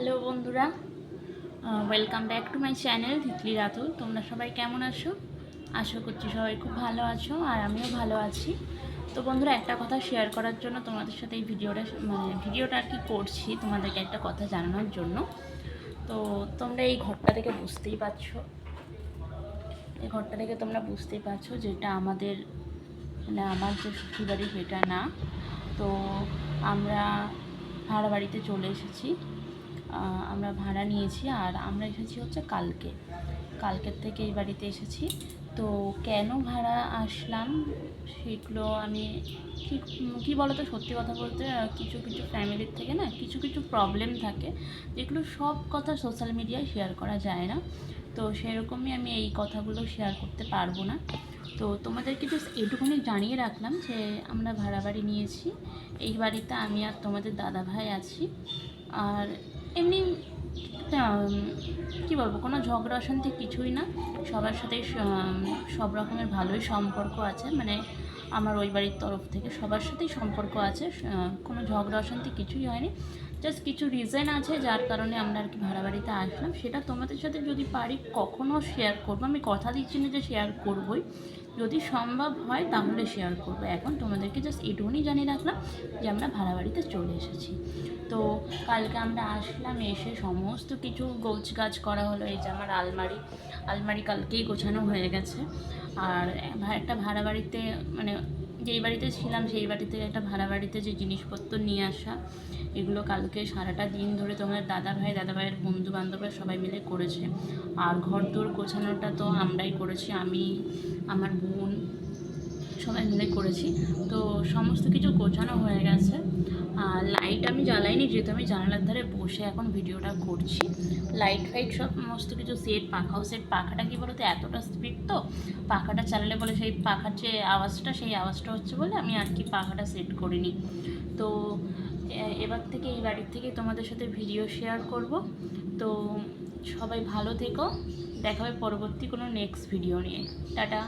Hello বন্ধুরা, welcome back to my channel Titli Ratul. তোমরা সবাই কেমন আছো? আশা করছি সবাই খুব ভালো আছো, আর আমিও ভালো আছি। তো বন্ধুরা, একটা কথা শেয়ার করার জন্য তোমাদের সাথে এই ভিডিওটা আর কি করছি, তোমাদেরকে একটা কথা জানানোর জন্য। তো তোমরা এই ঘরটা থেকে বুঝতেই পারছো, তোমরা বুঝতেই পারছো যেটা আমাদের আমার যে শ্বশুরবাড়ি সেটা না। তো আমরা ভাড়া বাড়িতে চলে এসেছি। আমরা ভাড়া নিয়েছি, আর আমরা এসেছি হচ্ছে কালকের থেকে এই বাড়িতে এসেছি। তো কেন ভাড়া আসলাম সেগুলো আমি কী বলো তো, সত্যি কথা বলতে কিছু ফ্যামিলির থেকে না কিছু প্রবলেম থাকে, যেগুলো সব কথা সোশ্যাল মিডিয়ায় শেয়ার করা যায় না। তো সেরকমই আমি এই কথাগুলো শেয়ার করতে পারবো না। তো তোমাদেরকে জাস্ট এটুকুনি জানিয়ে রাখলাম যে আমরা ভাড়া বাড়ি নিয়েছি। এই বাড়িতে আমি আর তোমাদের দাদা ভাই আছি। আর এমনি কী বলবো, কোনো ঝগড়া অশান্তি কিছুই না। সবার সাথেই সব রকমের ভালোই সম্পর্ক আছে, মানে আমার ওই বাড়ির তরফ থেকে সবার সাথেই সম্পর্ক আছে। কোনো ঝগড়া অশান্তি কিছুই হয়নি। জাস্ট কিছু রিজন আছে যার কারণে আমরা আর কি ভাড়া বাড়িতে আসলাম। সেটা তোমাদের সাথে যদি পারি কখনও শেয়ার করবো। আমি কথা দিচ্ছি না যে শেয়ার করবোই, যদি সম্ভব হয় তাহলে শেয়ার করবো। এখন তোমাদেরকে জাস্ট এইটুকুনি জানিয়ে রাখলাম যে আমরা ভাড়া বাড়িতে চলে এসেছি। তো কালকে আমরা আসলাম, এসে সমস্ত কিছু গোছগাছ করা হলো। এই যে আমার আলমারি কালকেই গোছানো হয়ে গেছে। আর একটা ভাড়া বাড়িতে, মানে যেই বাড়িতে ছিলাম সেই বাড়িতে একটা ভাড়া বাড়িতে যে জিনিসপত্র নিয়ে আসা, এগুলো কালকে সারাটা দিন ধরে তোমার দাদা ভাইয়ের বন্ধু বান্ধবরা সবাই মিলে করেছে। আর ঘর দোর গোছানোটা তো আমরাই করেছি, আমি, আমার বোন সবাই মিলে করেছি। তো সমস্ত কিছু গোছানো হয়ে গেছে। আর লাইট আমি জ্বালাইনি, যেহেতু আমি জানালার ধারে বসে এখন ভিডিওটা করছি। লাইট ফাইট সমস্ত কিছু সেট, পাখাটা কী বলতো, এতটা স্পিড তো পাখাটা চালালে বলে সেই পাখার যে আওয়াজটা হচ্ছে বলে আমি আর কি পাখাটা সেট করিনি। তো এবার থেকে এই বাড়ির থেকে তোমাদের সাথে ভিডিও শেয়ার করব। তো সবাই ভালো থেকো, দেখা হবে পরবর্তী কোনো নেক্সট ভিডিও নিয়ে। টাটা।